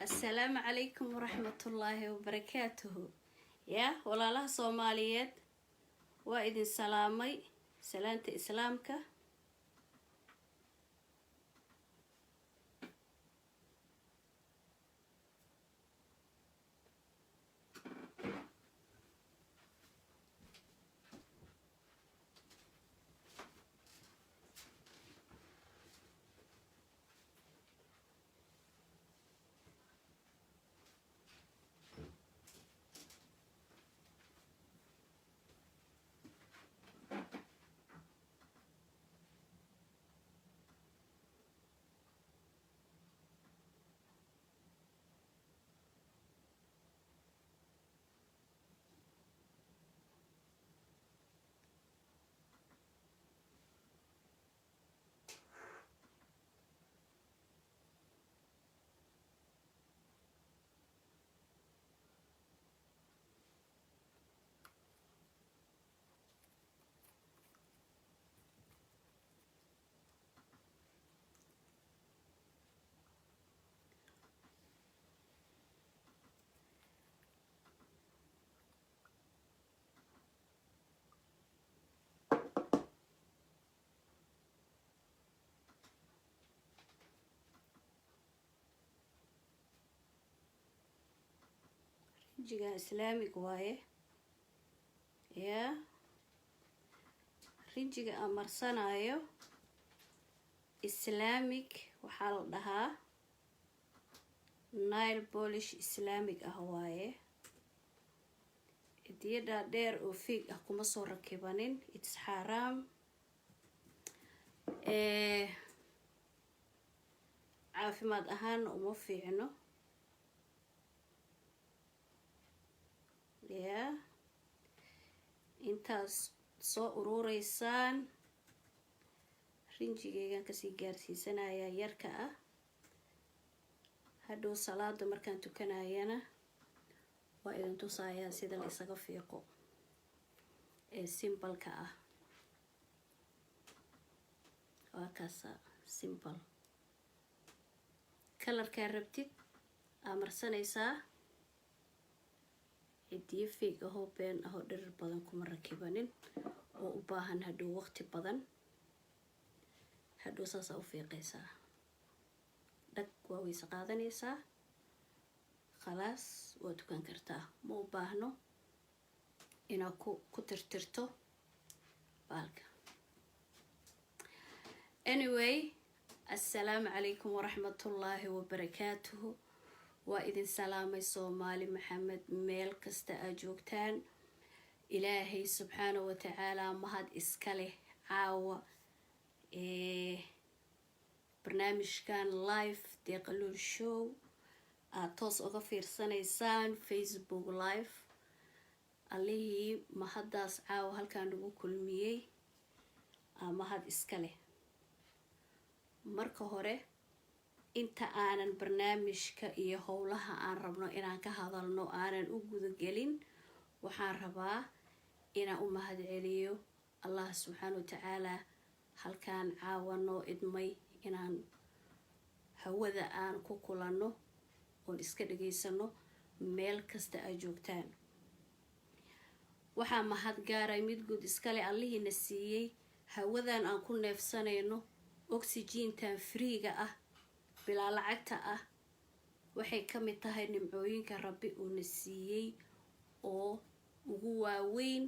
السلام عليكم ورحمة الله وبركاته. يا ولا الله صوماليات وإذن سلامي سلامة إسلامك. رنجيغا إسلامي قوايه يا رنجيغا أمرسانا أيو إسلاميك وحال لها نايل بوليش إسلاميك أهوايه ديدا دير وفيق أكو مصور ركبانين إتس حرام عافماد أهان ومفيعنو يا intaas soo urureysaan rinjigeygan kasii gaarsiisanaya yarka ah hadhow salaada markaan tukanayana waa idin tusayaa sida la isaga fiiqo ee simbalka ah waa kaasa simbal kalarkaa rabtid amarsanaysaa cidiyo fiig ahoo been ahoo dhirir badan kuma rakibanin oo u baahan hadhow waqti badan hadhow saasaa u fiiqaysaa dhag waa weyse qaadanaysaa khalaas waa tukan kartaa ma u baahno inaad ku tirtirto baalka. Anyway, assalaamu calaykum waraxmatullaahi wabarakaatuhu. waa idin salaamay Soomaali Maxamed meel kasta aad joogtaan. Ilaahay subxaanahu wa tacaala mahad iska leh caawa barnaamijkan live deeqaluul show aad toos uga fiirsanaysaan Facebook live. allihii mahadaas caawa halkaan ugu kulmiyey mahad iska leh. marka hore inta aanan barnaamijka iyo howlaha aan rabno inaan ka hadalno aanan u gudagelin waxaan rabaa inaan u mahad celiyo Allah subxaanahu wa tacaala halkaan caawa noo idmay inaan hawada aan ku kulanno oon iska dhageysano meel kasta aad joogtaan. waxaa mahad gaaray mid guud iskale allihiina siiyey hawadan aan ku neefsanayno oxygentan freega ah bilaa lacagta ah waxay ka mid tahay nimcooyinka rabbi uuna siiyey oo ugu waaweyn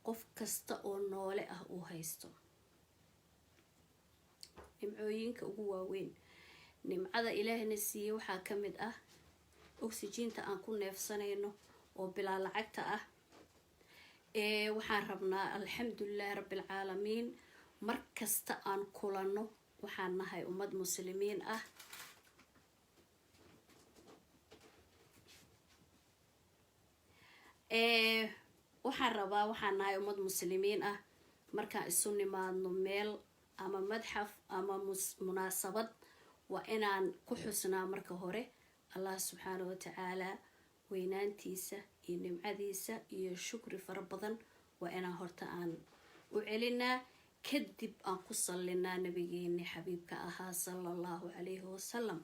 qof kasta oo noole ah uu haysto. nimcooyinka ugu waaweyn nimcada ilaahina siiyey waxaa ka mid ah oxygenta aan ku neefsanayno oo bilaa lacagta ah. waxaan rabnaa alxamdulillahi rabbil caalamiin mar kasta aan kulanno waxaan nahay ummad muslimiin ah. waxaan nahay ummad muslimiin ah markaan isu nimaadno meel ama madxaf ama munaasabad waa inaan ku xusnaa marka hore Allah subxaanahu wa tacaala weynaantiisa iyo nimcadiisa iyo shukri fara badan waa inaan horta aan u celinaa kadib aan ku sallinaa nabigeeni xabiibka ahaa sallallahu calayhi wasallam.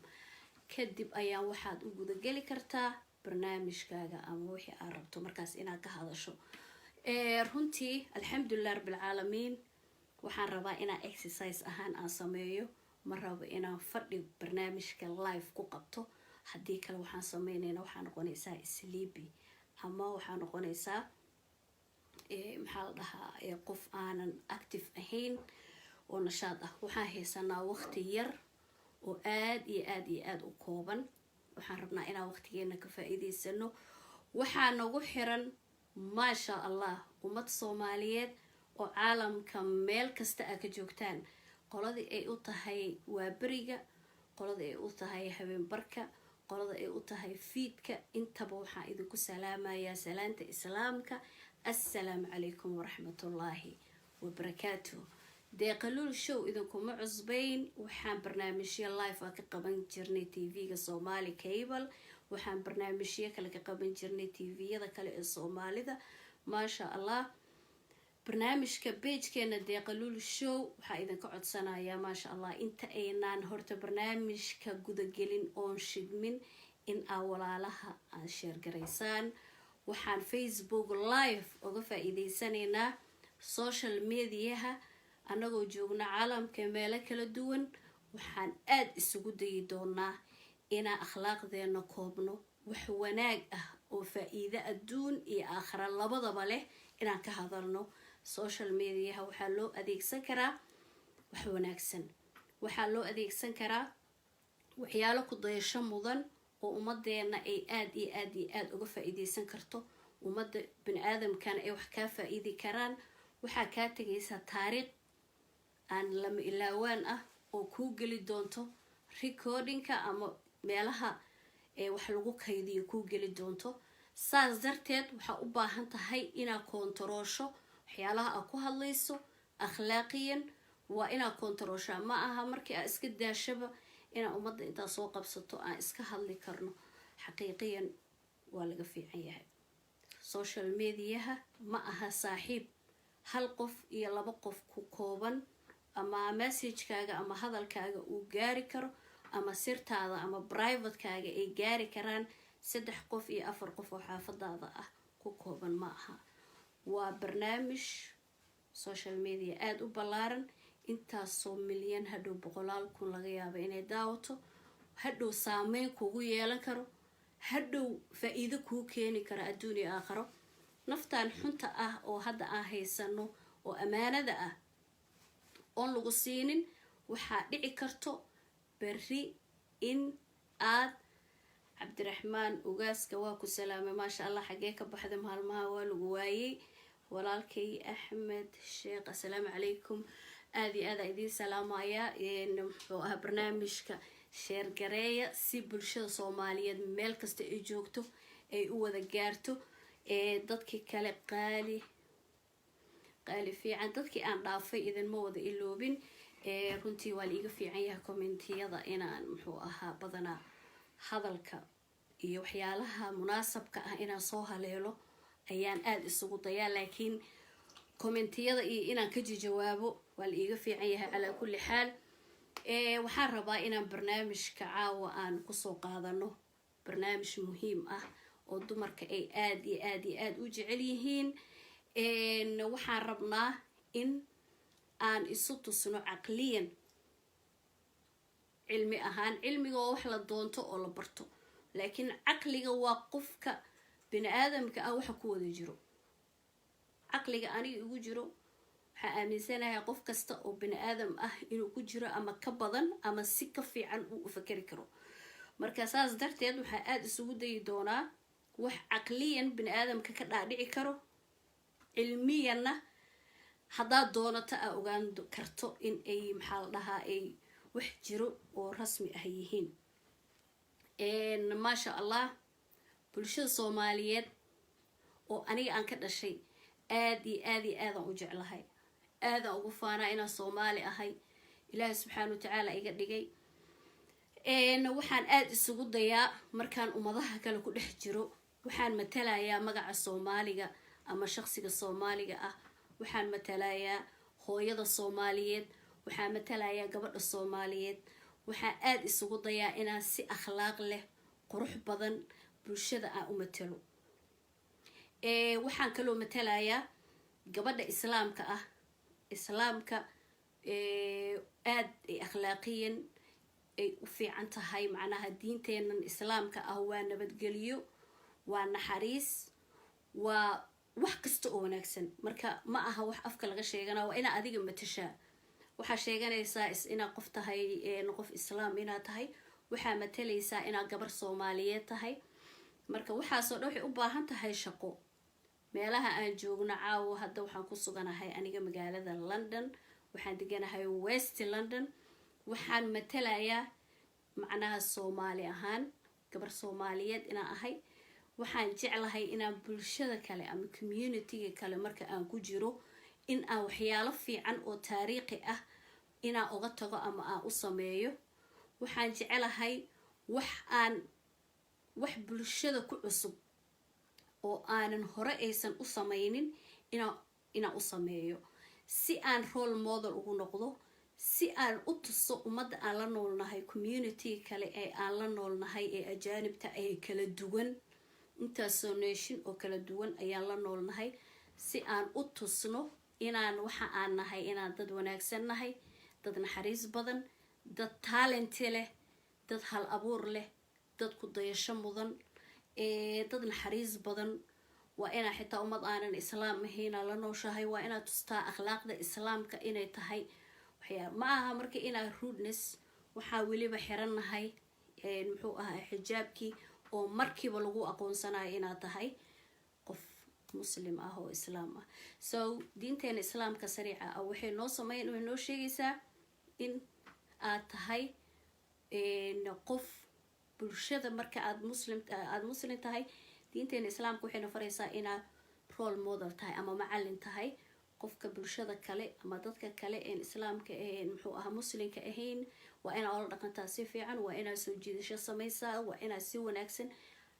kadib ayaan waxaad u gudageli kartaa barnaamijkaaga ama wixii aad rabto markaas inaad ka hadasho. runtii alxamdulilah rabbilcaalamiin waxaan rabaa inaan exercise ahaan aan sameeyo, ma rabo inaan fadhi barnaamijka live ku qabto. haddii kale waxaan sameynayna waxaa noqonaysaa sleepy ama waxaa noqonaysaa maxaa la dhahaa qof aanan active ahayn oo nashaad ah. waxaan haysanaa waqti yar oo aad iyo aad iyo aad u kooban. waxaan rabnaa inaan waqtigeena ka faa'iidaysano. waxaa nagu xiran maasha allah ummad soomaaliyeed oo caalamka meel kasta aa ka joogtaan. qoladii ay u tahay waa beriga, qolada ay u tahay habeenbarka, qolada ay u tahay fiidka, intaba waxaan idinku salaamayaa salaanta islaamka. assalaamu calaykum waraxmatullaahi wabarakaatuh. deeqaluul show idinkuma cusbayn. waxaan barnaamijyo live ah ka qaban jirnay tv-ga Somali Cable. waxaan barnaamijyo kale ka qaban jirnay tv-yada kale ee Soomaalida. maasha allah barnaamijka page-keena deeqaluul show waxaa idinka codsanayaa maasha allah inta aynaan horta barnaamijka gudagelin oon shidmin in aa walaalaha aad sheergaraysaan. waxaan Facebook live uga faa'iidaysanaynaa social mediaha annagoo joogna caalamka meelo kala duwan. waxaan aad isugu dayi doonaa inaan akhlaaqdeena koobno, wax wanaag ah oo faa'iido adduun iyo aakhira labadaba leh inaan ka hadalno. social mediaha waxaa loo adeegsan karaa wax wanaagsan, waxaa loo adeegsan karaa waxyaalo ku dayasho mudan oo ummadeena ay aad iyo aad iyo aad uga faa'iidaysan karto. ummadda biniaadamkana ay wax kaa faa'iidi karaan. waxaa kaa tegaysaa taariikh aan lama ilaawaan ah oo kuu geli doonto recordingka ama meelaha wax lagu kaydiyo kuu geli doonto. saas darteed waxaa u baahan tahay inaad koontaroosho waxyaalaha aad ku hadlayso. akhlaaqiyan waa inaad koontarooshaa, ma aha markii aad iska daashaba inaan ummadda intaa soo qabsato aan iska hadli karno. xaqiiqiyan waa laga fiican yahay. social mediaha ma aha saaxiib hal qof iyo laba qof ku kooban, ama messagekaaga ama hadalkaaga uu gaari karo, ama sirtaada ama privatekaaga ay gaari karaan 3 qof iyo 4 qof oo xaafadaada ah ku kooban. ma aha, waa barnaamij social media aad u ballaaran. intaasoo milyan, hadhow 100,000 laga yaabo inay daawato, hadhow saameyn kugu yeelan karo, hadhow faa'iido kuu keeni karo adduun iyo aakhiro. naftaan xunta ah oo hadda aan haysano oo amaanada ah oon lagu siinin, waxaa dhici karto berri in aad cabdiraxmaan ugaaska waa ku salaamay maasha allah, xagee ka baxda maalmaha waa lagu waayey. walaalkay axmed sheekh assalaamu calaykum. aad iyo aad aa idiin salaamaya. muxuu ahaa barnaamijka sheergareeya si bulshada soomaaliyeed meel kasta ay joogto ay u wada gaarto. dadkii kale qaali fiican, dadkii aan dhaafay idinma wada iloobin. runtii waa liiga fiican yahay commentiyada inaan muxuu ahaa badanaa hadalka iyo waxyaalaha munaasabka ah inaan soo haleelo ayaan aad isugu dayaa. laakiin commentiyada iyo inaan ka jawaabo waa liiga fiican yahay. calaa kulli xaal waxaan rabaa inaan barnaamijka caawa aan kusoo qaadano barnaamij muhiim ah oo dumarka ay aad iyo aad iyo aad u jecel yihiin. waxaan rabnaa in aan isu tusno caqliyan, cilmi ahaan. cilmiga waa wax la doonto oo la barto, laakiin caqliga waa qofka biniaadamka ah waxa ku wada jiro. caqliga aniga igu jiro waxaa aaminsanahay qof kasta oo biniaadam ah inuu ku jiro ama ka badan ama si ka fiican uu u fakeri karo. marka saas darteed waxaa aad isugu dayi doonaa wax caqliyan biniaadamka ka dhaadhici karo, cilmiyanna haddaad doonato aa ogaan karto in ay maxaa la dhahaa ay wax jiro oo rasmi ah yihiin. maasha allah bulshada soomaaliyeed oo aniga aan ka dhashay aad iyo aad iyo aadaan u jeclahay. aadaan ugu faanaa inaan soomaali ahay. ilaahi subxaana watacaala iga dhigay. waxaan aad isugu dayaa markaan ummadaha kale ku dhex jiro, waxaan matalayaa magaca soomaaliga ama shaqsiga soomaaliga ah. waxaan matalayaa hooyada soomaaliyeed, waxaan matalayaa gabadha soomaaliyeed, waxaan aad isugu dayaa inaan si akhlaaq leh qurux badan bulshada aan u matalo waxaan kaloo matalayaa gabadha islaamka ah islaamka aad ay akhlaaqiyan ay u fiican tahay macnaha diinteenan islaamka ah waa nabadgeliyo waa naxariis waa wax kasta oo wanaagsan marka ma aha wax afka laga sheegana waa inaa adiga matashaa waxaa sheeganaysaa inaad qof tahay qof islaam inaad tahay waxaa matalaysaa inaad gabar soomaaliyeed tahay marka waxaasoo dhan waxay u baahan tahay shaqo meelaha aan joogno caawo hadda waxaan ku suganahay aniga magaalada London waxaan deganahay West London waxaan matalayaa macnaha Soomaali ahaan gabar Soomaaliyeed inaan ahay waxaan jeclahay inaan bulshada kale ama community-ga kale marka aan ku jiro in aan waxyaalo fiican oo taariikhi ah inaan uga tago ama aan u sameeyo waxaan jeclahay wax bulshada ku cusub oo aanan hore aysan u sameynin inaan u sameeyo si aan role model ugu noqdo si aan u tuso ummadda aan la noolnahay community kale ee aan la noolnahay ee ajaanibta ay kala duwan intaasoo nation oo kala duwan ayaan la noolnahay si aan u tusno inaan waxa aan nahay inaan dad wanaagsan nahay dad naxariis badan dad talent leh dad hal abuur leh dad ku dayasho mudan dad naxariis badan waa inaa xitaa ummad aanan islaam ahayn la nooshahay waa inaad tustaa akhlaaqda islaamka inay tahay waxyaa ma aha marka inaa rudeness waxaa weliba xirannahay muxuu ahaa xijaabkii oo markiiba lagu aqoonsanayo inaad tahay qof muslim ah oo islaam ah so diinteena islaamka sariica ah waxay noo sheegaysaa in aad tahay qof bulshada marka aad muslim tahay diinteena islaamka waxayna faraysaa inaad role model tahay ama macallin tahay qofka bulshada kale ama dadka kale ee islaamka ahayn muxuu ahaa muslimka ahayn waa inaad ola dhaqantaa si fiican waa inaad soo jiidasho samaysaa waa inaad si wanaagsan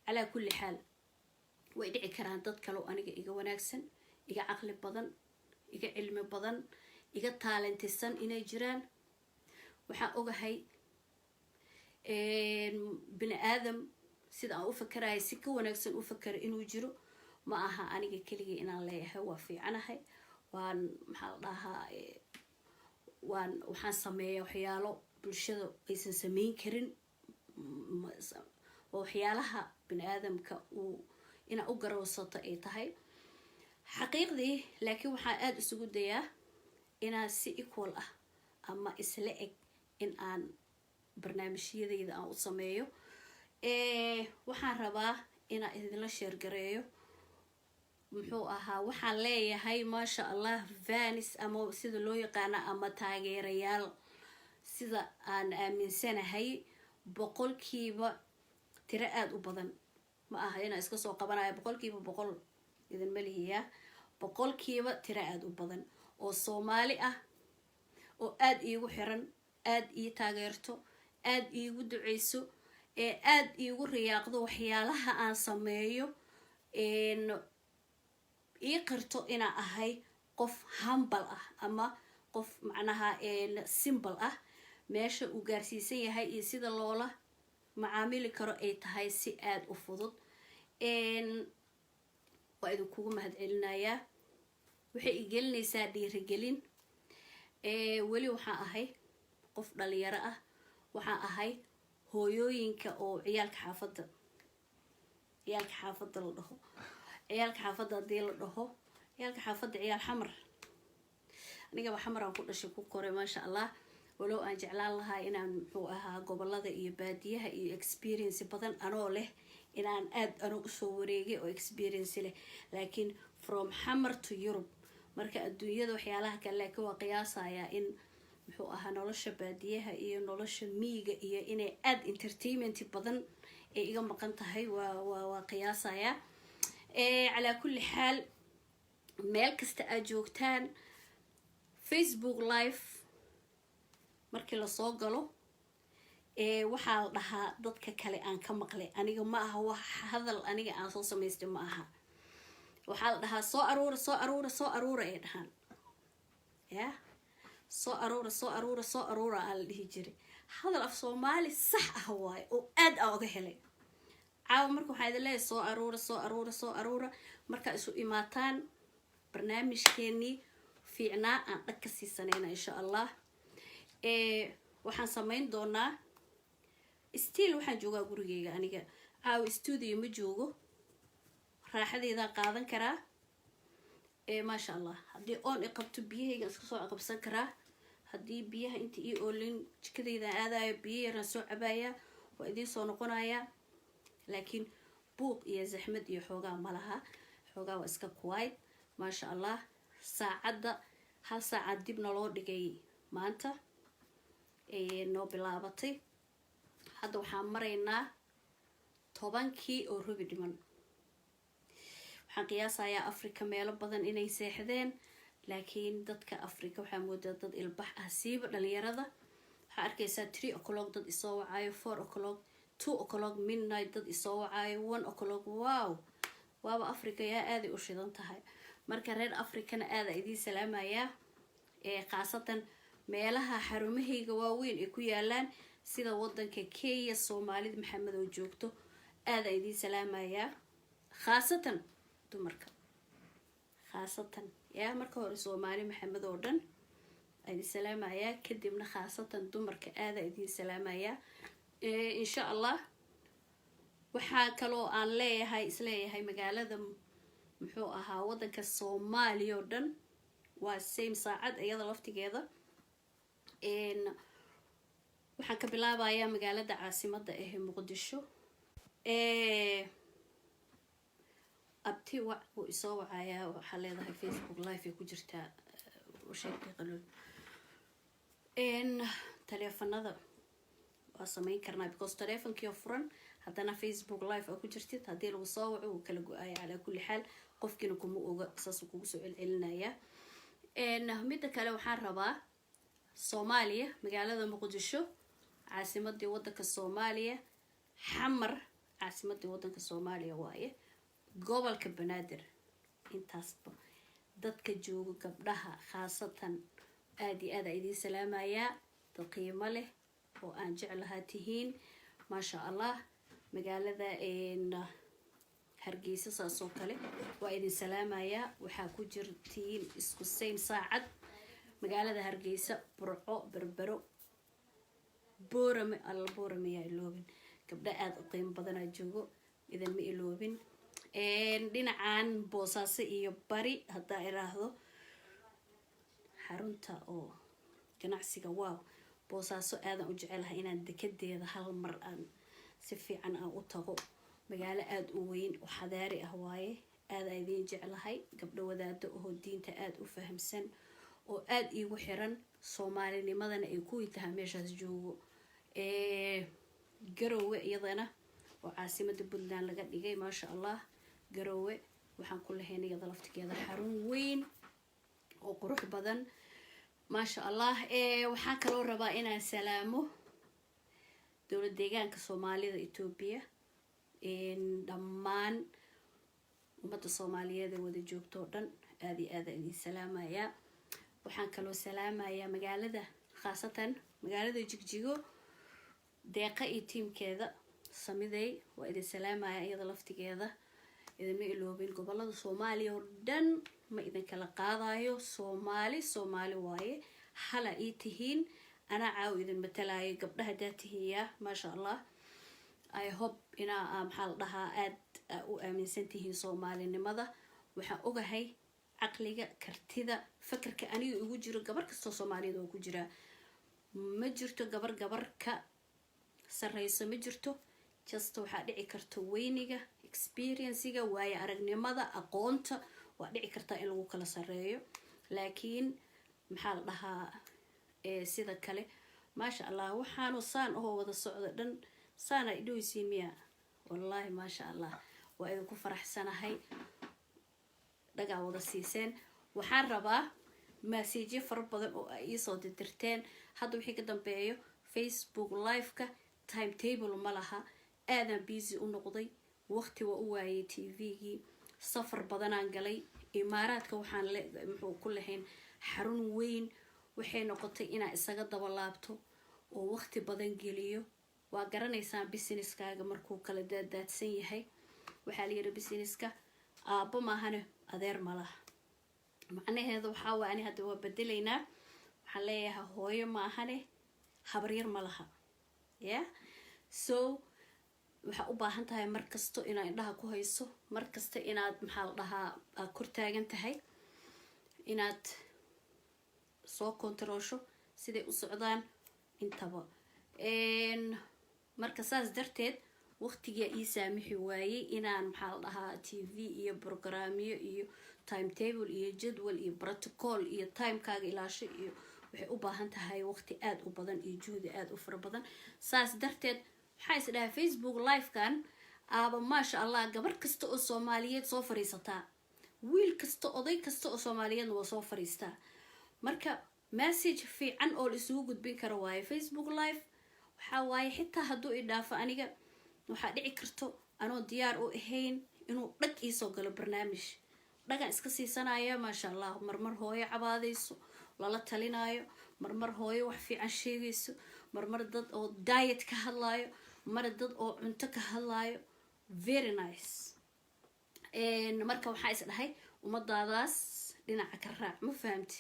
calaa kulli xaal way dhici karaan dad kale oo aniga iga wanaagsan iga caqli badan iga cilmi badan iga taalentisan inay jiraan waxaan ogahay bini aadam sida aan u fakarahay si ka wanaagsan u fakara inuu jiro ma aha aniga keligii inaan leeyahay waa fiicanahay waan maxaa la dhahaa waxaan sameeyaa waxyaalo bulshada aysan sameyn karin waxyaalaha bini aadamka inaa u garawsato ay tahay xaqiiqdii laakiin waxaan aada isugu dayaa inaan si equal ah ama isla eg in aan barnaamijyadayda aan u sameeyo waxaan rabaa inaan idinla sheergareeyo muxuu ahaa waxaan leeyahay maasha allah vanis ama sida loo yaqaana ama taageerayaal sida aan aaminsanahay boqolkiiba tiro aada u badan ma aha inaan iska soo qabanayo boqolkiiba boqol idinma lihiyaa boqolkiiba tiro aada u badan oo Soomaali ah oo aada iigu xiran aada ii taageerto aada iigu duceyso aada iigu riyaaqdo waxyaalaha aan sameeyo ii qirto inaan ahay qof humble ah ama qof macnaha simple ah meesha uu gaarsiisan yahay iyo sida loola macaamili karo ay tahay si aada u fudud waa idinkugu mahadcelinayaa waxay igelinaysaa dhiirigelin weli waxaan ahay qof dhalinyaro ah waxaan ahay hooyooyinka oo ciyaalka xaafadda la dhaho ciyaalka xaafadda haddii la dhaho ciyaalka xaafadda ciyaal xamar anigaba xamaraan ku dhashay ku koray maasha allah walow aan jeclaan lahaa inaan muxuu ahaa gobolada iyo baadiyaha iyo experience badan anoo leh inaan aada usoo wareegay oo experience leh laakiin from xamar to Europe marka adduunyada waxyaalaha kale laakiin waa qiyaasayaa in muxuu ahaa nolosha baadiyaha iyo nolosha miyiga iyo inay aada entertainment badan ay iga maqan tahay waa qiyaasayaa calaa kulli xaal meel kasta aad joogtaan Facebook live markii lasoo galo waxaa la dhahaa dadka kale aan ka maqlay aniga ma aha wax hadal aniga aan soo samaystay ma aha waxaa la dhahaa soo aruura ay dhahaan ya soo aruura aa la dhihi jiray hadal af Soomaali sax ah waay oo aad uga helay caawa marka waxaa idin leeyahay soo aruura marka isu imaataan barnaamijkeennii fiicnaa aan dhag ka siisanayna insha allah waxaan samayn doonaa still waxaan joogaa gurigeyga aniga caawa studio ma joogo raaxadeedaan qaadan karaa maasha allah haddii oon iqabto biyahayga iska soo qabsan karaa haddii biyaha inta ii oolin jikadeydaan aadayo biyo yaraan soo cabaaya waa idiin soo noqonayaa laakiin buuq iyo zaxmad iyo xoogaa ma laha xoogaa waa iska quiet maasha allah saacadda hal saacad dibna loo dhigay maanta noo bilaabatay hadda waxaan maraynaa 10 oo rubi dhiman waxaan qiyaasayaa Afrika meelo badan inay seexdeen laakiin dadka Afrika waxaa moodaa dad ilbax ah siiba dhalinyarada waxaa arkaysaa 3 o'clock dad isoo wacayo 4 o'clock 2 o'clock midnight dad isoo wacayo 1 o'clock wow waaba Afrika yaa aad u shidan tahay marka reer Afrikana aad idin salaamaya qaasatan meelaha xarumahayga waaweyn ee ku yaalaan sida wadanka Kenya Soomaalida Maxamed oo joogto aad idin salaamaya khaasatan dumarka khaasatan yaa marka hore Soomaali Maxamed oo dhan idin salaamaya kadibna khaasatan dumarka aad idin salaamaya insha Allah waxaa kaloo aan leeyahay magaalada muxuu ahaa wadanka Soomaaliya oo dhan waa same saacad iyada laftigeeda waxaan ka bilaabayaa magaalada caasimadda ah Muqdisho abti wax uu isoo wacayaa waxa leedahay Facebook live ee ku jirta sheekay qalul telefoonada waa samayn karnaa because telefoonkiyo furan haddana Facebook live oo ku jirtid haddii lagu soo waco uu kala go'ay ala kulli xaal qofkina kuma oga saas kugu soo celcelinaya midda kale waxaan rabaa Soomaaliya magaalada Muqdisho caasimadda wadanka Soomaaliya xamar caasimadda wadanka Soomaaliya waaye gobolka Banaadir intaasba dadka jooga gabdhaha khaasatan aad iyo aad idin salaamaya dad qiimo leh oo aan jeclahay tihiin maasha allah magaalada Hargeysa saasoo kale waa idin salaamaya waxaa ku jirtiin isku same saacad magaalada Hargeysa Burco Berbero Boorame yaa iloobin gabdha aad u qiimo badan joogo idan ma iloobin dhinacan Boosaaso iyo Bari hadaa iraahdo xarunta oo ganacsiga wow Boosaaso aad u jecelahay inaan dekedeeda hal mar aan si fiican aan u tago magaalo aad u weyn oo xadaari ah waaye aad idin jecelahay gabdho wadaado oo diinta aad u fahamsan oo aad iigu xiran Soomaalinimadana ay ku tahay meeshaas joogo Garowe iyadana oo caasimadda Puntland laga dhigay maasha allah Garowe waxaan ku lahayn iyada laftigeeda xarun weyn oo qurux badan maasha allah waxaan kaloo rabaa inaan salaamo dowlad deegaanka Soomaalida Itoobiya dhammaan ummadda Soomaaliyeed ee wada joogto dhan aad iyo aad idin salaamaya waxaan kaloo salaamaya magaalada khaasatan magaalada Jigjigo deeqa iyo tiimkeeda Samiday waa idin salaamaya iyada laftigeeda idin iloobin gobolada Soomaaliya oo dhan ma idin kala qaadayo Soomaali waaye hala ii tihiin ana caaw idin matalayo gabdhaha daatihiya maasha allah I hope ina maxal dhahaa aad u aaminsan tihiin Soomaalinimada waxaan ogahay aqliga kartida fikirka aniga ugu jiro gabar kasta Soomaaliyeed oo ku jira ma jirto gabar ka sareyso ma jirto just waxa dhici karto weyniga experience-ga waaya aragnimada aqoonta waa dhici karta in lagu kala sareeyo laakiin maxal dhahaa sida kale maasha allah waxaanu saan oo wada socdo dhan saana idooysiin miya wallahi maasha allah waa idinku faraxsanahay dhagaa wada siiseen waxaan rabaa message fara badan oo ay soo dirteen hadda wixii ka dambeeyo Facebook live-ka timetable ma laha aadan busy u noqday waqti waa u waayay TV-gii safar badan aan galay imaaraadka waxaan muxuu ku lahayn xarun weyn waxay noqotay inaan isaga daba laabto oo waqti badan geliyo waa garanaysaan businesskaaga markuu kala daadsan yahay waxaa la yiri businesska aabba maahane adeer malaha macnaheedu waxaa waa ani hadda waa bedelaynaa waxaan leeyahay hooyo maahane habaryar malaha yeah so waxaa u baahan tahay markasto inaad indhaha ku hayso markasta inaad maxaa la dhahaa kor taagan tahay inaad soo kontrolsho siday u socdaan intaba marka saas darteed waqtiga ii saamixi waayey inaan maxaa la dhahaa TV iyo programyo iyo timetable iyo jadwal iyo protocol iyo timekaaga ilaasho iyo waxay u baahan tahay waqti aad u badan iyo juhdi aad u fara badan saas darteed waxaa is dhahay Facebook live-kan aaba maasha Allah gabar kasta oo Soomaaliyeed soo fariisataa wiil kasta oday kasta oo Soomaaliyeed waa soo fariistaa marka message fiican oo la isugu gudbin karo waaye Facebook live waxaa waaye xitaa hadduu i dhaafo aniga waxaa dhici karto anoo diyaar u ahayn inuu dhag ii soo galo barnaamij dhagan iska siisanaya maasha Allah marmar hooyo cabaadayso lala talinaayo marmar hooyo wax fiican sheegayso marmar dad oo diet ka hadlaayo mar dad oo cunto ka hadlaayo very nice marka waxaa is dhahay ummadaadaas dhinaca ka raac ma fahamti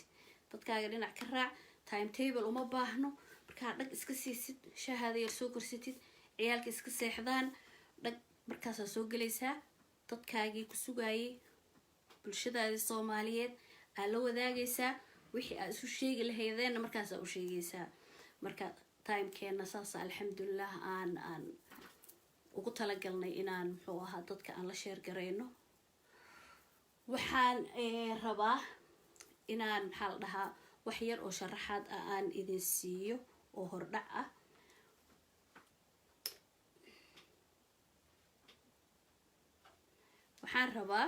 dadkaaga dhinac ka raac timetable uma baahno markaa dhag iska siisid shahaada yar soo korsatid ciyaalka iska seexdaan dhag markaasaa soo gelaysaa dadkaagii ku sugaayay bulshadaadii Soomaaliyeed aa la wadaagaysaa wixii aad isu sheegi lahaydeenna markaasaa u sheegaysaa marka timekeena saas alxamdulillah aan ugu talagalnay inaan muxuu ahaa dadka aan la share gareyno waxaan rabaa inaan maxaa la dhahaa wax yar oo sharaxaad ah aan idin siiyo oo hordhac ah waxaan rabaa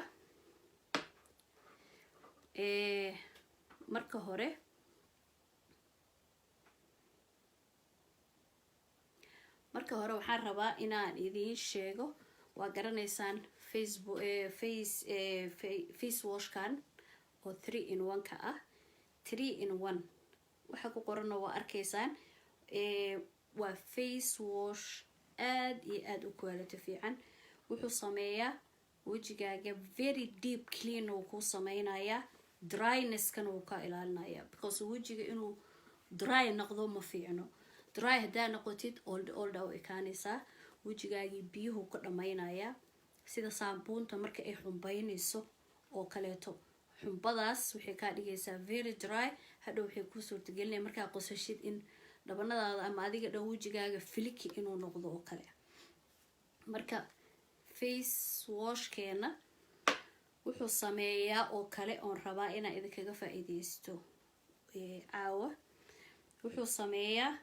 marka hore waxaan rabaa inaan idiin sheego waa garanaysaan Facebook face washkan oo 3-in-1 ka ah 3-in-1 waxa ku qoran waa arkaysaan waa face wash aad iyo aad u quality fiican wuxuu sameeyaa wajigaaga very deep clean oo ku sameeynaya dryness kan uu ka ilaalinaya because wajiga inuu dry noqdo ma fiicno dry hadaa noqotid old way kaanaysaa wajigaagii biyuhu ka dhamaynaya sida saabuunta marka ay xumbaynayso oo kaleeto xumbadaas waxay ka dhigaysaa very dry hadhow waxay ku suurtagelinaysaa markaa qosashid in dhabanadaada ama adiga dhan wajigaaga filiki inuu noqdo oo kale marka face wash keena wuxuu sameeyaa oo kale oon rabaa inaan idinkaga faa'iideysto caawa wuxuu sameeyaa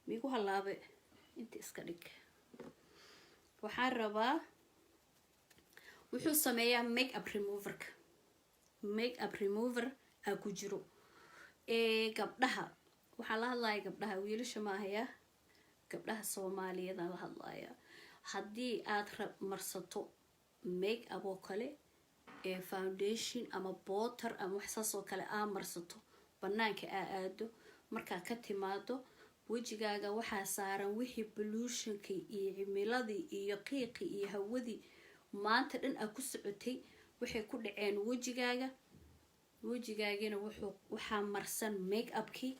migu halaabe inta iska dhig waxaan rabaa wuxuu sameeyaa makeup remover aa ku jiro gabdhaha waxaa la hadlaya gabdhaha wiilasha maahaya gabdhaha Soomaaliyeed la hadlaya haddii aad marsato makeup oo kale foundation ama butter ama wax saas oo kale aa marsato banaanka aa aado markaa ka timaado wajigaaga waxaa saaran wixii pollutionka iyo cimiladii iyo qiiqi iyo hawadii maanta dhan aa ku socotay waxay ku dhaceen wajigaagina waxaa marsan make-upkii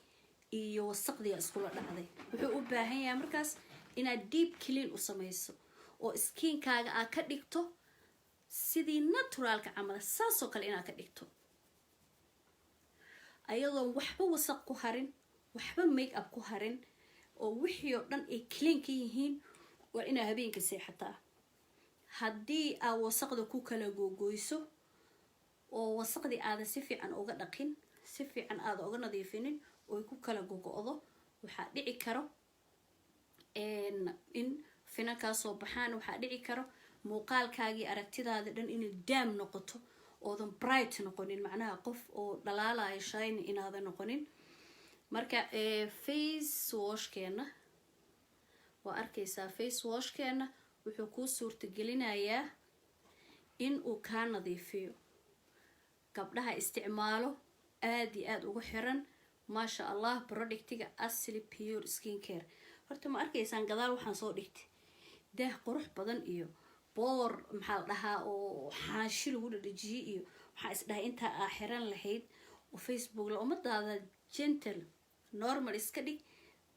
iyo wasaqdii iskula dhacday wuxuu u baahan yahay markaas inaad deep clean u samayso oo skinkaaga aad ka dhigto sidii naturalka camal saasoo kale inaad ka dhigto ayadoon waxba wasaq ku harin waxba make-up ku harin oo wixii oo dhan ay clean ka yihiin waa inaad habeenka seexataa haddii aad wasaqda ku kala googoyso oo wasaqdii aada si fiican uga dhaqin si fiican aada uga nadiifinin oo ku kala gogo'do waxaa dhici karo in finankaa soo baxaan waxaa dhici karo muuqaalkaagii aragtidaada dhan inay daam noqoto oodan bright noqonin macnaha qof oo dhalaalayo shine inaadan noqonin marka face washkeena waa arkaysaa face washkeena wuxuu kuu suurtagelinayaa in uu kaa nadiifiyo gabdhaha isticmaalo aad iyo aad ugu xiran ما شاء الله برودكتيga asli pure skin care horta ma arkaysaan gadaal waxaan soo dhigtay daah qurux badan iyo boor maxaa la dhahaa oo xaashi lagu dhajiyay iyo waxaa is dhahay inta aa xiran lahayd oo Facebook la umadaada gentle normal iska dhig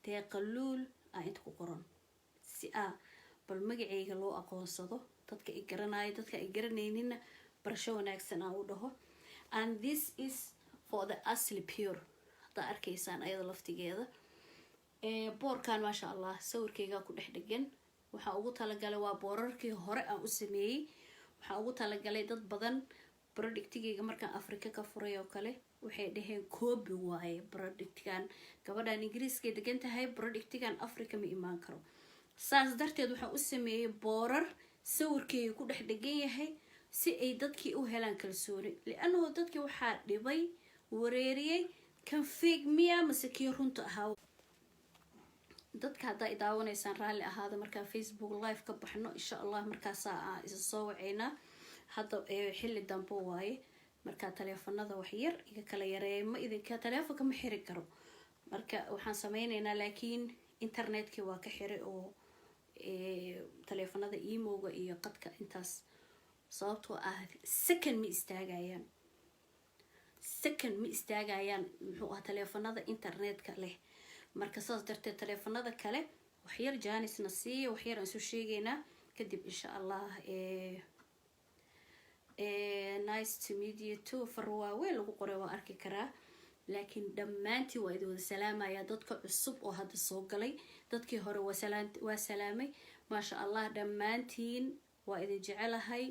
deeqaluul inta ku qoran si bal magacayga loo aqoonsado dadka ay garanaayo dadka ay garaneynina barasho wanaagsan aan u dhaho and this is for the asli pure hada arkaysaan ayada laftigeeda boorkan ma sha Allah sawirkayga ku dhex dhagan waxa ugu talagalay waa boorarkii hore aan u sameeyay waxa ugu talagalay dad badan productigayga markaan Afrika ka furay oo kale waxay dhaheen koobi waaye productigan gabadhan Ingiriiska degan tahay productigan Afrika ma imaan karo saas darteed waxa u sameeyay boorar sawirkayga ku dhex dhagan yahay si ay dadkii u helaan kalsooni li'annahu dadkii waxa dhibay wareeriyay kan fake miya masakii runta ahaa dadka hadda ay daawanaysaan raalli ahaada markaa Facebook live ka baxno insha Allah markaas aan isa soo wacayna hadda xilli dambe waaye marka taleefanada wax yar iga kala yareeyay ma idinka taleefanka ma xiri karo marka waxaan sameynaynaa laakiin internetka waa ka xiray oo taleefanada emailga iyo qadka intaas sababtoo second ma istaagayaan muxuu taleefanada internetka leh marka saas darteed taleefanada kale wax yar jaanisna siiyo wax yar aan soo sheegaynaa kadib insha Allah nice to meet you too farwa weel lagu qoray waa arki karaa laakiin dhammaantii waa idin wada salaamaya dadka cusub oo hadda soo galay dadkii hore waa salaamay ma sha Allah dhammaantiin waa idin jecelahay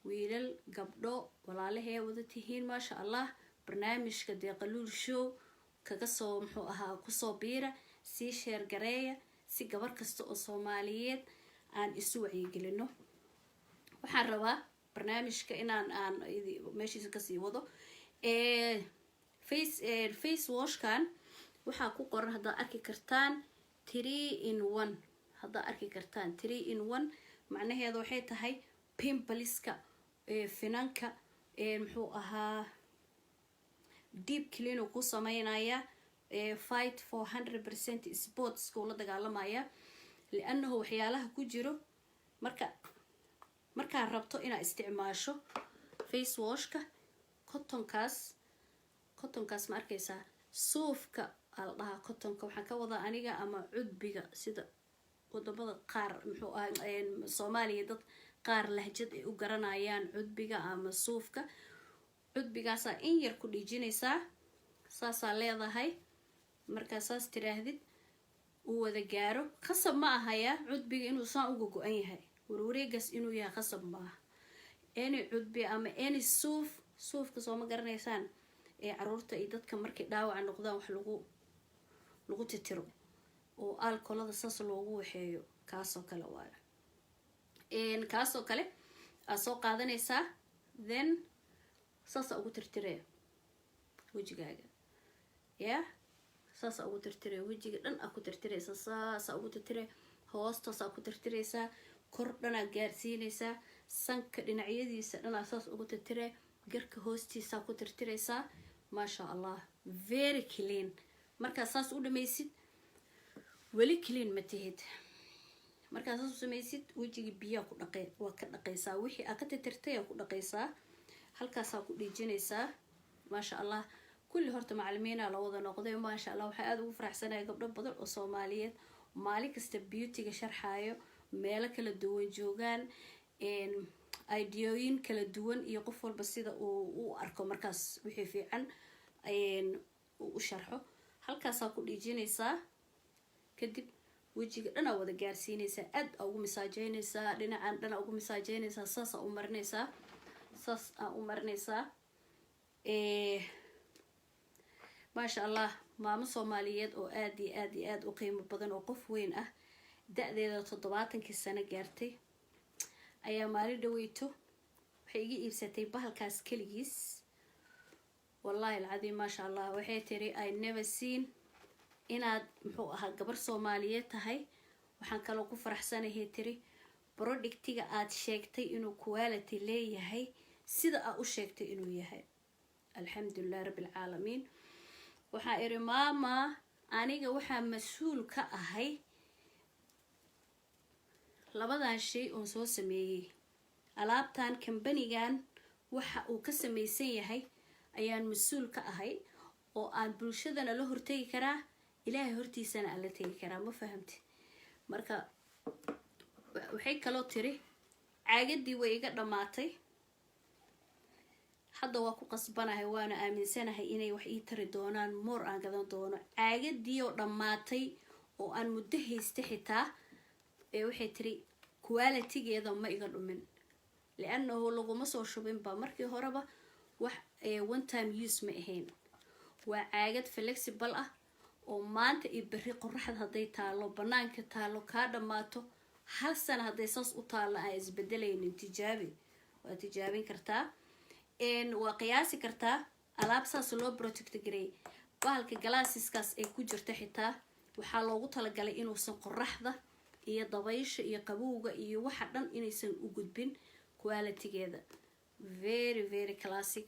wiilal gabdho walaalahay wada tihiin ma sha Allah barnaamijka deeqaluul show kaga soo muxuu ahaa ku soo biira si share gareeya si gabar kasta oo Soomaaliyeed aan isu wacyigelino waxaan rabaa barnaamijka inaan meeshiisa ka sii wado face wash kan waxa ku qoran hada arki kartaan 3 in 1 hada arki kartaan 3 in 1 macnaheedu waxay tahay pimpleska finanka muxuu ahaa deep clean ku sameynaya fight for 100% sports ku la dagaalamaya li'annahu waxyaalaha ku jiro marka rabto inaad isticmaasho face washka cottonkaas ma arkaysaa suufka ala dhaha cottonka waxaan ka wadaa aniga ama cudbiga sida wadamada qaar muxuu Soomaaliya dad qaar lahjad ay u garanayaan cudbiga ama suufka cudbigaas in yar ku dhijinaysaa saasa leedahay marka saas tiraahdid uu wada gaaro qasab ma ahaya cudbiga inuu saan uga go'an yahay wareegas inuu yahay qasab ma aha any cudbi ama any suufka soo ma garanaysaan caruurta iyo dadka markay dhaawac noqdaan wax lagu titiro oo alcoholada saas loogu waxeeyo kaasoo kale waa kaasoo kale soo qaadanaysaa then saasa ugu tirtiree wajigaaga saasa ugu tirtiree wajiga dhan ku tirtireysa saasa ugu tirtiree hoostaasa ku tirtireysaa kor dhana gaarsiinaysaa sanka dhinacyadiisa dhana saas ugu tirtiree garka hoostiisa ku tirtireysaa ma sha Allah very clean marka saas u dhamaysid wali clean ma tihid marka saas u samaysid wajiga biyo ku dhaqay waa ka dhaqaysaa wixii aad ka tirtirtay ku dhaqaysaa halkaas ku dhijinaysaa ma sha Allah kulli horta macallimiina la wada noqday ma sha Allah waxa aad ugu faraxsanahay gabdho badan oo Soomaaliyeed maalin kasta beauty-ga sharxaayo meelo kala duwan joogaan ideoyin kala duwan iyo qof walba sida uu arko markaas wixii fiican u sharxo halkaas ku dhijinaysaa kadib wajiga dhana wada gaarsiinaysaa aad ugu masaajeynaysaa dhinacan dhana ugu masaajeynaysaa saas u marinaysaa ما شاء الله maamo Soomaaliyeed oo aad u qiimo badan oo qof weyn ah da'deeda 70 sano gaartay ayaa maalin dhaweyto waxay iga iibsatay bahalkaas kaligiis wallahi alcadiim ma sha Allah waxay tiri I never seen inaad muxuu ahaa gabar Soomaaliyeed tahay waxaan kale ku faraxsanahay tiri productiga aad sheegtay inuu quality leeyahay sida aad u sheegtay inuu yahay alxamdulillah rabbil caalamiin waxaa iri maama aniga waxaa mas-uul ka ahay labadan shay oon soo sameeyey alaabtan kambanigan waxa uu ka samaysan yahay ayaan mas-uul ka ahay oo aan bulshadana la hortegi karaa ilaahay hortiisana aan la tegi karaa ma fahamti marka waxay kaloo tiri caagadii way iga dhammaatay hadda waa ku qasbanahay waana aaminsanahay inay wax ii tari doonaan moor aan gadan doono caagadii oo dhammaatay oo aan muddo haysta xitaa waxay tiri quality-geeda ma iga dhumin li'annahu laguma soo shubinba markii horeba wax one time use ma ahayn waa caagad flexible ah oo maanta iyo berri qoraxda hadday taalo banaanka taalo kaa dhammaato hal sana hadday saas u taalo aan isbedelaynin tijaabi waa tijaabin kartaa waa qiyaasi kartaa alaab saas loo protect gareey bahalka galaasiskaas ay ku jirta xitaa waxaa loogu talagalay inuusan qoraxda iyo dabaysha iyo qabowga iyo waxa dhan inaysan u gudbin quality-geeda very very classic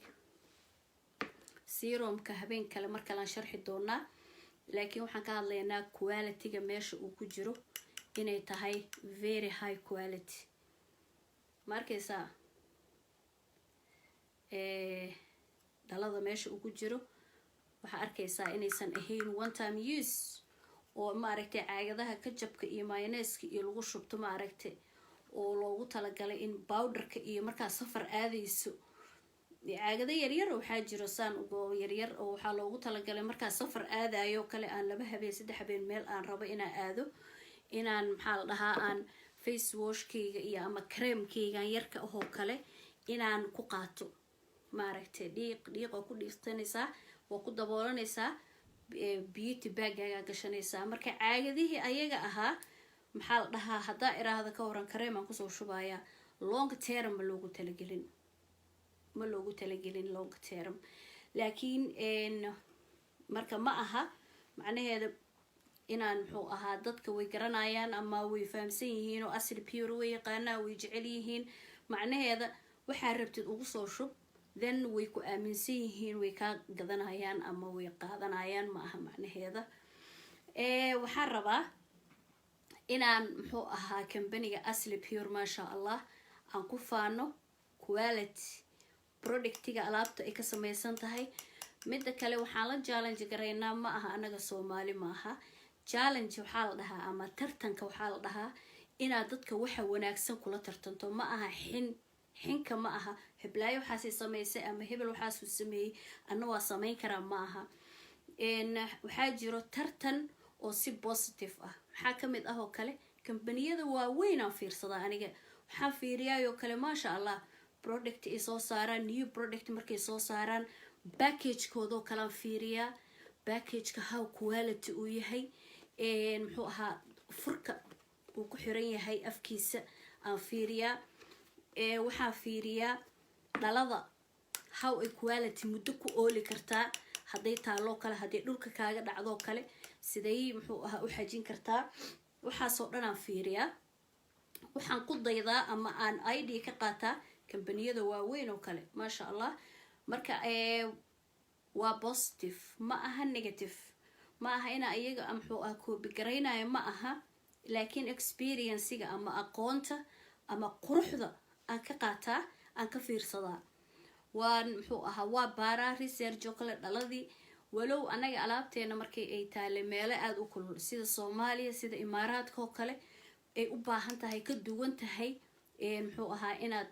serumka habeen kale markalaan sharxi doonaa laakiin waxaan ka hadlaynaa quality-ga meesha uu ku jiro inay tahay very high quality ma arkaysaa dhalada meesha uu ku jiro waxaa arkaysaa inaysan ahayn one time use oo maaragtay caagadaha kajabka iyo mayonnaise-ka iyo lagu shubto maaragtay oo loogu talagalay in powderka iyo markaa safar aadayso caagada yaryar waxaa jiro saan ugo yaryar oo waxaa loogu talagalay markaa safar aadayo kale aan 2 habeen 3 habeen meel aan rabo inaan aado inaan maxaa la dhahaa aan face washkayga iyo ama creamkaygan yarka ahoo kale inaan ku qaato maaragtay dhiiq oo ku dhiiqtanaysaa oo ku daboolanaysaa beauty bag-gaaga gashanaysaa marka caagadihii ayaga ahaa maxaa la dhahaa haddaa iraahda ka waran cream aan kusoo shubayaa long term ma loogu talagelin long term laakiin marka ma aha macnaheeda inaan muxuu ahaa dadka way garanayaan ama way fahamsan yihiin oo asli pure way yaqaanaa way jecel yihiin macnaheeda waxaa rabtid ugu soo shub then way ku aaminsan yihiin way kaa gadanayaan ama way qaadanayaan ma aha macnaheeda waxaan rabaa inaan muxuu ahaa kambaniga asli pure maasha allah aan ku faano quality productiga alaabta ay ka samaysan tahay midda kale waxaan la challenge garaynaa ma aha anaga Soomaali ma aha challenge waxaa la dhahaa ama tartanka waxaa la dhahaa inaad dadka waxa wanaagsan kula tartanto ma aha xinka ma aha heblaayo waxaasay samaysay ama hebel waxaasuu sameeyey anna waa samayn karaa ma aha waxaa jiro tartan oo si positive ah waxaa ka mid ah oo kale kambaniyada waaweyn aan fiirsadaa aniga waxaan fiiriyaayoo kale maasha allah product ay soo saaraan new product markay soo saaraan package-koodoo kalaan fiiriyaa package-ka how quality uu yahay muxuu ahaa furka uu ku xiran yahay afkiisa aan fiiriyaa waxaan fiiriyaa dhalada how ay quality muddo ku ooli kartaa hadday taaloo kale hadday dhulka kaaga dhacdoo kale siday muxuu ahaa u xajin kartaa waxaasoo dhan aan fiiriyaa waxaan ku daydaa ama aan idea ka qaataa kambaniyada waaweyn oo kale maasha allah marka waa positive ma aha negative ma aha inaa iyaga muxuu ah koobi garaynayo ma aha laakiin experience-ga ama aqoonta ama quruxda aan ka qaataa aan ka fiirsadaa waan muxuu ahaa waa baaraa research oo kale dhaladii walow anaga alaabteena markay ay taale meelo aada u kulul sida Soomaaliya sida Imaaraadka oo kale ay u baahan tahay ka duwan tahay muxuu ahaa inaad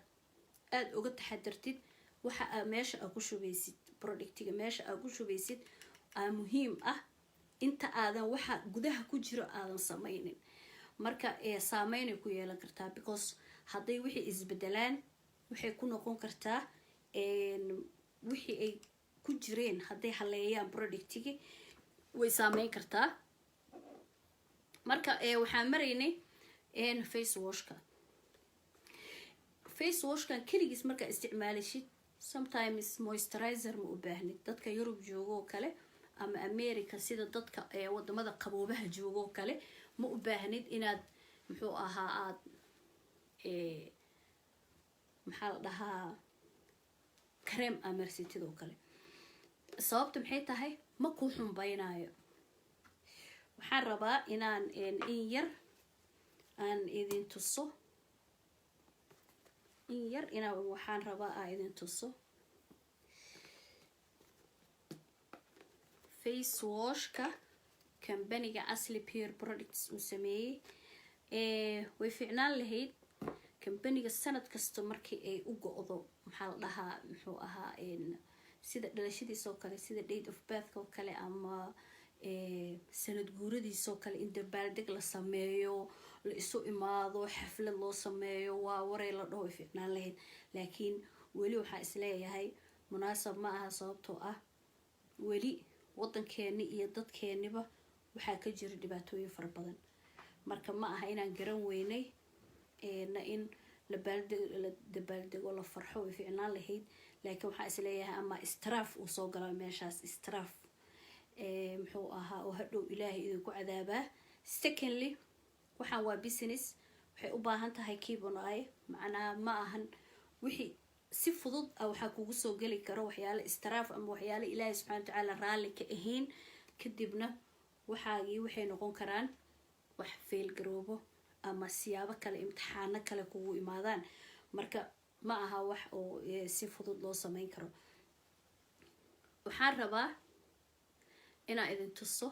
aad uga taxadartid waxa meesha aad ku shubaysid productiga meesha aad ku shubaysid muhiim ah inta aadan waxa gudaha ku jiro aadan samaynin marka saameyn ku yeelan kartaa because hadday wixii isbedelaan waxay ku noqon kartaa wixii ay ku jireen hadday haleeyaan productiga way saameyn kartaa marka waxaan maraynay face washka keligiis markaa isticmaalishid sometimes moisturizer ma u baahnid dadka Yurub joogo kale ama America sida dadka wadamada qaboobaha joogo kale ma u baahnid inaad muxuu ahaa aad maxaa la dhahaa cream amersitid oo kale sababta maxay tahay ma ku xumbaynayo. waxaan rabaa inaan in yar aan idin tuso waxaan rabaa aan idin tuso face washka kambaniga Asli Pure Products uu sameeyay. way fiicnaan lahayd kambaniga sanad kasta markii ay u go'do maxaa la dhahaa muxuu ahaa sida dhalashadiisa oo kale, sida date of birth oo kale, ama sanad guuradiisa oo kale in dabaaldeg la sameeyo, la isu imaado, xaflad loo sameeyo, waa waray la dhaho way fiicnaan lahayd. laakiin weli waxaa isleeyahay munaasab ma aha, sababtoo ah weli wadankeeni iyo dadkeeniba waxaa ka jira dhibaatooyin fara badan. marka ma aha inaan garan weynay in la dabaaldego la farxo way fiicnaan lahayd. laakiin waxaa isleeyahay ama istiraaf uu soo galaa meeshaas, istiraaf muxuu ahaa oo hadhow ilaahay idinku cadaabaa. secondly waxaan waa business, waxay u baahan tahay keep on eye. macnaha ma ahan wixii si fudud ah waxaa kugu soo geli karo waxyaalo istiraaf ama waxyaalo ilaahay subxaana wa tacaala raalli ka ahayn, kadibna waxay noqon karaan wax fail garoobo ama siyaabo kale imtixaano kale kugu imaadaan. marka ma aha wax oo si fudud loo sameyn karo. waxaan rabaa inaan idin tuso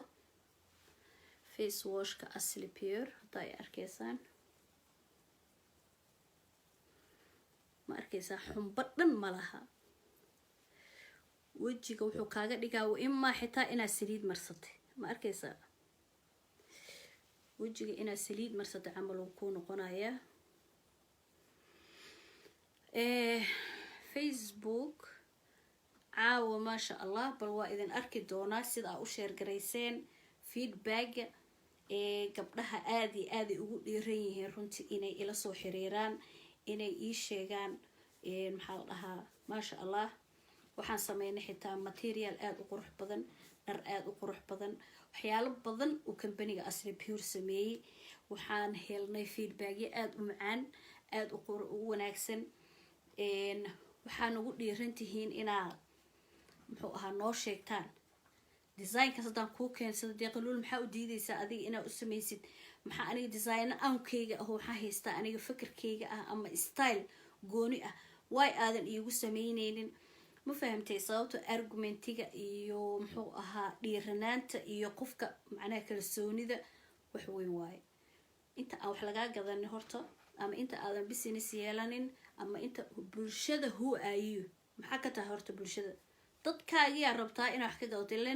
face washka Asli Pure. hadda ay arkaysaan, ma arkaysaa xumba dhan ma laha. wejiga wuxuu kaaga dhigaa imaa xitaa inaad saliid marsatay, ma arkaysaa wejiga inaad saliid marsatay camal uu ku noqonayaa. Facebook caawa maasha allah, bal waa idin arki doonaa sida aa u sheer garayseen feedback. gabdhaha aad iyo aad ay ugu dhiiran yihiin runtii inay ila soo xiriiraan, inay ii sheegaan maxaa la dhahaa maasha allah. waxaan sameynay xitaa material aad u qurux badan, dhar aad u qurux badan, waxyaalo badan uu kambaniga Asli Pure sameeyay. waxaan helnay feedbackyo aad u macaan, aad u wanaagsan. waxaan ugu dhiiran tihiin inaad muxuu ahaa noo sheegtaan designkaas haddaan kuu keensado dee qaluul maxaa u diidaysaa adiga inaad u samaysid. maxaa aniga designo aankayga ah waxaa haystaa aniga fikirkayga ah ama style gooni ah, way aadan iigu sameyneynin. ma fahamtay sababto argumentiga iyo muxuu ahaa dhiiranaanta iyo qofka macnaha kalsoonida wax weyn waaye. inta aan wax lagaa gadanin horta, ama inta aadan business yeelanin, ama inta bulshada who are you maxaa ka tahay horta bulshada dadkaagiyaa rabtaa inaa wax ka gadato. ilaa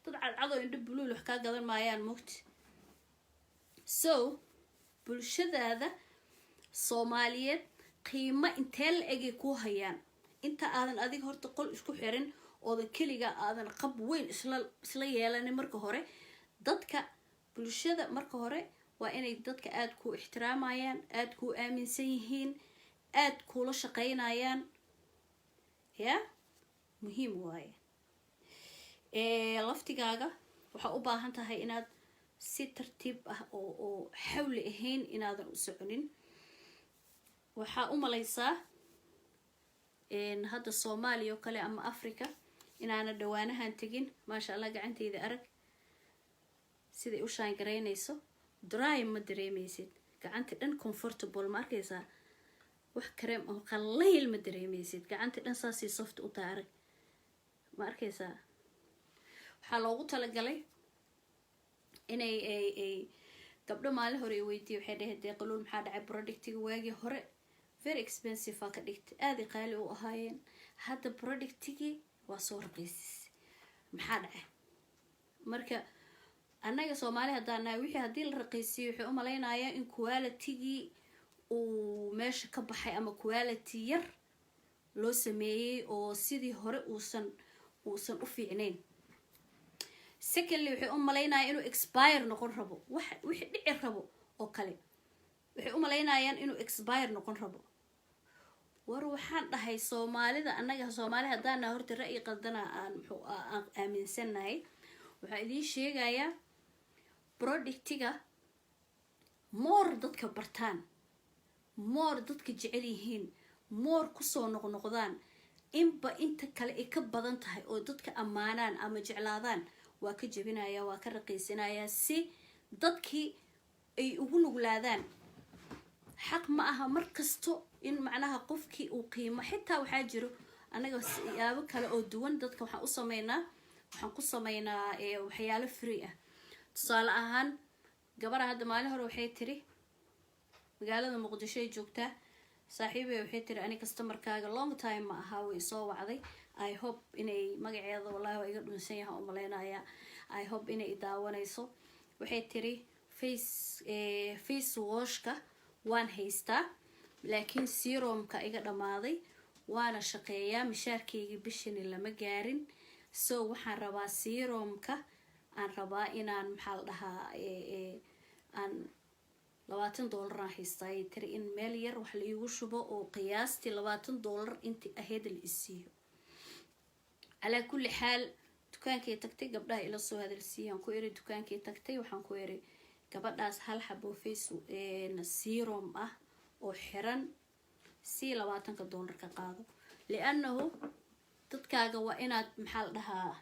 dad cadcado indho buluul wax kaa gadan maayaan mugti. so bulshadaada Soomaaliyeed qiimo intee la egay ku hayaan inta aadan adiga horta qol isku xirin oodan keliga aadan qab weyn isla yeelanin. marka hore dadka bulshada marka hore waa inay dadka aad ku ixtiraamayaan, aad ku aaminsan yihiin, aad kula shaqeynayaan. ya muhiim waaye. laftigaaga waxaa u baahan tahay inaad si tartiib ah oo xawli ahayn inaadan u soconin. waxaa u malaysaa hadda Soomaaliya oo kale ama Africa inaana dhawaanahan tegin. maasha allah gacanteyda arag siday u shine garaynayso, dry ma dareemaysid, gacanta dhan comfortable ma arkaysaa, wax kareem oo qallayl ma dareemaysid, gacanta dhan saasii soft u tahay arag ma arkaysaa. waxaa loogu talagalay inay gabdho maalin hore ay weydiiyey, waxay dhaheen dee qaluul maxaa dhacay productiga waagii hore very expensive aa ka dhigtay, aada qaali u ahaayeen, hadda productigii waa soo raqiisis, maxaa dhacay. marka annaga Soomaali haddaan nahay wixii haddii la raqiisiyo waxay u malaynayaa in qualitygii uu meesha ka baxay ama quality yar loo sameeyey oo sidii hore uusan u fiicnayn. secondly waxay u malaynayaan inuu expire noqon rabo, wixii dhici rabo oo kale waxay u malaynayaan inuu expire noqon rabo. war waxaan dhahay Soomaalida, annaga Soomaali haddaan nahay horta ra'yi qaldana aan aaminsanahay. waxaa idiin sheegayaa productiga more dadka bartaan, more dadka jecel yihiin, more kusoo noqnoqdaan, inba inta kale ay ka badan tahay oo dadka ammaanaan ama jeclaadaan waa ka jebinaya waa ka raqiisinaya si dadkii ay ugu nuglaadaan xaq ma aha markasto in macnaha qofkii uu qiimo xitaa waxaa jiro anaga siyaabo kale oo duwan dadka waxaan ku sameynaa waxyaalo free ah tusaale ahaan gabadha hadda maalin hore waxay tiri magaalada muqdisho ay joogtaa saaxiibay waxay tiri ani customerkaaga long time ma aha way soo wacday I hope inay magaceeda wallahi waa iga dhunsan yahay oo maleynaya I hope inay daawanayso waxay tiri face washka waan haystaa laakiin serumka iga dhamaaday waana shaqeeyaa mishaarkayga bishani lama gaarin so waxaan rabaa serumka aan rabaa inaan maxaa la dhahaa aan $20 aan haystaa tiri in meel yar wax la iigu shubo oo qiyaastii $20 intii ahayd la isiiyo calaa kulli xaal dukaankay tagtay gabdhaha ila soo hadalsiiyaan ku eri dukaankay tagtay waxaan ku eri gabadhaas hal xabo face serum ah oo xiran si $20 ka qaado li'annahu dadkaaga waa inaad maxaa la dhahaa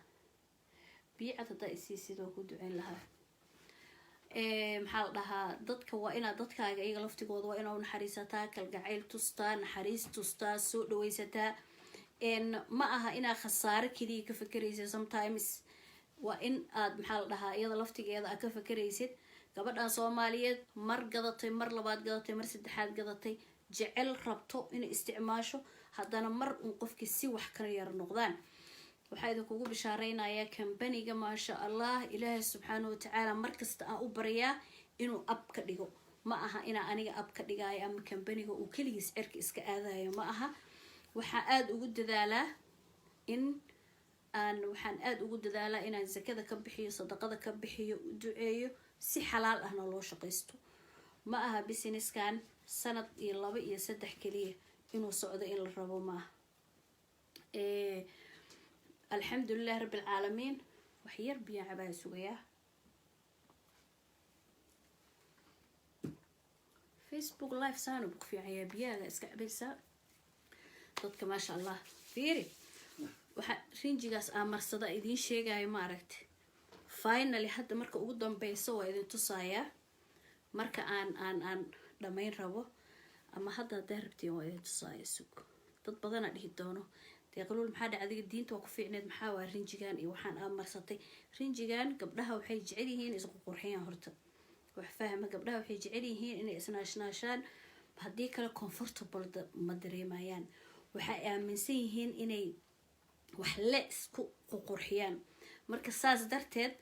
biicad hadaa isii sidoo ku duceyn lahaa maxaa la dhahaa dadka waa inaad dadkaaga iyaga laftigooda waa inaad naxariisataa kalgacayl tustaa naxariis tustaa soo dhawaysataa ma aha inaad khasaare keliya ka fakeraysid sometimes waa in aad maxaa la dhahaa iyada laftigeeda aad ka fakeraysid gabadhan Soomaaliyeed mar gadatay mar labaad gadatay mar saddexaad gadatay jecel rabto inay isticmaasho haddana mar un qofkii si wax kala yar noqdaan waxaa idinkugu bishaaraynayaa kambaniga maasha allah ilaahay subxaanahu watacaala markasta aan u baryaa inuu ab ka dhigo ma aha inaa aniga ab ka dhigaayo ama kambaniga uu keligiis cirka iska aadayo ma aha waxaan aada ugu dadaalaa inaan zakada ka bixiyo sadaqada ka bixiyo u duceeyo si xalaal ahna loo shaqaysto ma aha businesskan sanad iyo 2 iyo 3 kaliya inuu socdo in la rabo ma aha alxamdulilah rabbil caalamiin wax yar biyo cabaa sugayaa Facebook live saanu ku fiicaya biyaha iska cabaysaa dadka maasha allah fiiri waxa rinjigaas amarsada idin sheegayo ma aragti finally hadda marka ugu dambayso waa idin tusaaya marka aan dhamayn rabo ama hadda darabtiin waa idin tusaaya sug dad badan dhihi doono deeqlul maxaa dhacday diinta waa ku fiicneed maxaa waa rinjigan iyo waxaan amarsatay rinjigan gabdhaha waxay jecel yihiin isku qurxiyaan horta wax fahma gabdhaha waxay jecel yihiin inay isnaashnaashaan haddii kale comfortable ma dareemayaan waxay aaminsan yihiin inay wax la isku qurxiyaan marka saas darteed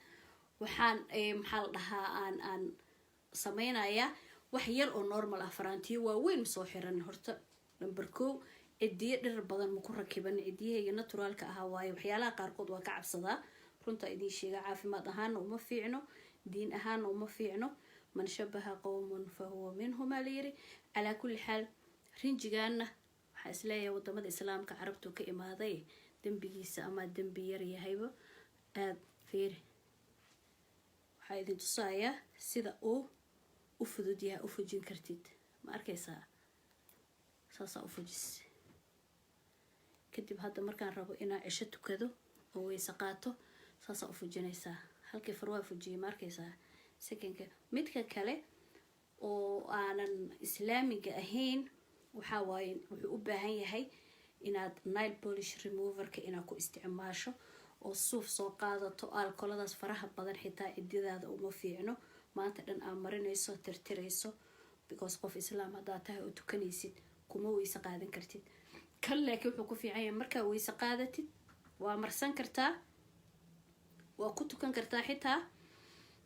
waxaan maxaa la dhahaa aan sameynayaa wax yar oo normal ah faraantiyo waaweyn soo xiran horta number 2 cidiye dhir badan ma ku rakiban cidiyaha naturalka ah waayo waxyaalaha qaarkood waa ka cabsadaa runta idin sheega caafimaad ahaan uma fiicno diin ahaan uma fiicno man shabaha qawmun fa huwa minhum alayri ala kulli hal rinjigaana waxa isleeyahay wadamada islaamka carabtu ka imaaday dambigiisa ama dambi yar yahayba aad fiiri waxa idin tusaaya sida uu u fudud yahay u fujin kartid ma arkaysaa saasa u fujis kadib hadda markaan rabo inaan cisho tukado oo weyse qaato saasa u fujinaysaa halkii farwaa fujiyay ma arkaysaa secondka midka kale oo aanan islaamiga ahayn waxa waaye wuxuu u baahan yahay inaad nail polish removerka inaad ku isticmaasho oo suuf soo qaadato alcoholadaas faraha badan xitaa cididaada uma fiicno maanta dhan aad marinayso tirtirayso because qof islaam haddaad tahay oo tukanaysid kuma weyse qaadan kartid kan laakiin wuxuu ku fiican yahay markaa weyse qaadatid waa marsan kartaa waa ku tukan kartaa xitaa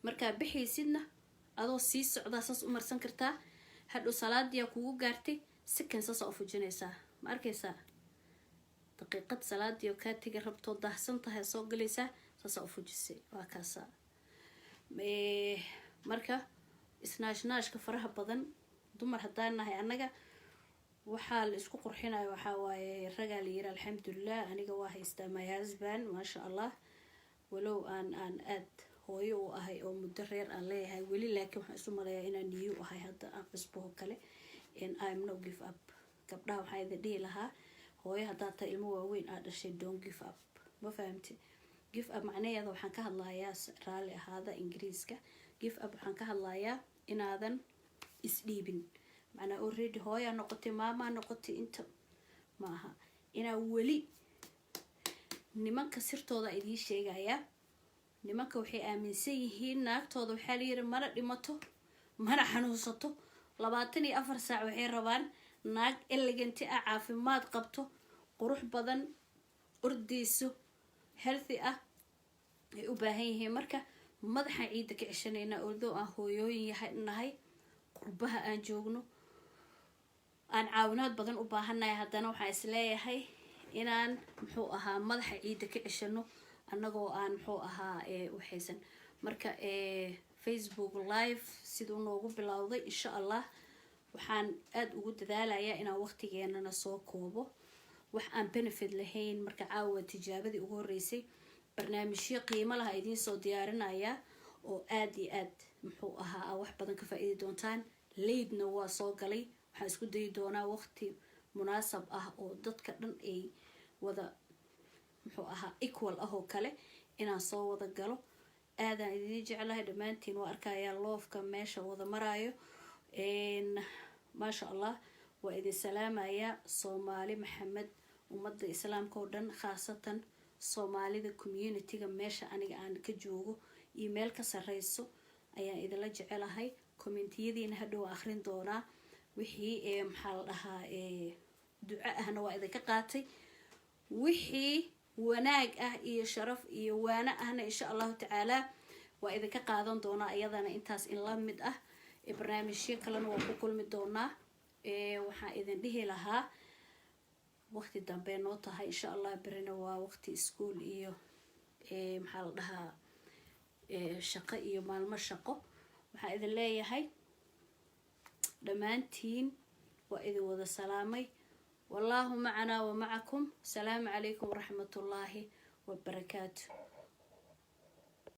markaa bixaysidna adoo sii socdaa saas u marsan kartaa hadhow salaadiyaa kugu gaartay sikan saasa u fujinaysaa ma arkaysaa daqiiqad salaadii oo kaa tegi rabtoo daahsan tahay soo galaysaa saasa u fujisay waa kaasaa marka isnaashnaashka faraha badan dumar haddaan nahay annaga waxaa la isku qurxinayo waxaa waaye ragaa la yiri alxamdulilah aniga waa haystaa my husband maasha allah walow aan aad hooyo u ahay oo muddo reer aan leeyahay weli laakiin waxaan isu maleeyaa inaan niyo ahay hadda aan cusbo kale and I'm no give up gabdhaha waxaa idin dhihi lahaa hooyo haddaad tahay ilmo waaweyn aad dhashay don't give up. Ma fahamtay? Give up macnaheeda waxaan ka hadlayaa raalli ahaada ingiriiska. Give up waxaan ka hadlayaa inaadan isdhiibin. macnaa already hooyaa noqotay, maamaa noqotay, inta maaha inaa weli nimanka sirtooda idiin sheegaya. nimanka waxay aaminsan yihiin naagtooda waxaa la yiri mana dhimato mana xanuunsato 24 saac waxay rabaan naag elegant ah, caafimaad qabto, qurux badan, ordayso, healthy ah ay u baahan yihiin. marka madaxa ciida ka cishanayna oo aan hooyooyin nahay, qurbaha aan joogno, aan caawinaad badan u baahanahay, haddana waxaan isleeyahay inaan muxuu ahaa madaxa ciida ka cishano annagoo aan muxuu ahaa waxaysan. marka Facebook live sidoo noogu bilowday insha Allah waxaan aad ugu dadaalayaa inaan waqtigeenana soo koobo, wax aan benefit lahayn. marka caawa tijaabadii ugu horeysay barnaamijyo qiimo laha idiin soo diyaarinaya oo aad iyo aad muxuu ahaa wax badan ka faa'iidi doontaan. leydna waa soo galay, waxaan isku dayi doonaa waqti munaasab ah oo dadka dhan ay wada muxuu ahaa equal ah oo kale inaan soo wada galo. aadaan idin jeclahay dhammaantiin, waa arkayaa loofka meesha wada maraayo. maasha Allah waa idin salaamayaa Soomaali Maxamed, ummadda islaamka oo dhan, khaasatan Soomaalida community-ga meesha aniga aan ka joogo iyo meel ka sareyso ayaan idinla jecelahay. commentiyadiina hadhow akhrin doonaa. wixii maxaa la dhahaa duco ahna waa idinka qaatay, wixii wanaag ah iyo sharaf iyo waana ahna insha allahu tacaala waa idinka qaadan doonaa iyadana intaas in la mid ah. barnaamijyo kalena waa ku kulmi doonaa. waxaan idin dhihi lahaa waqti dambe noo tahay insha Allah, berina waa waqti school iyo maxaa la dhahaa shaqo iyo maalmo shaqo. waxaan idin leeyahay dhammaantiin waa idin wada salaamay. والله معنا ومعكم. السلام عليكم ورحمة الله وبركاته.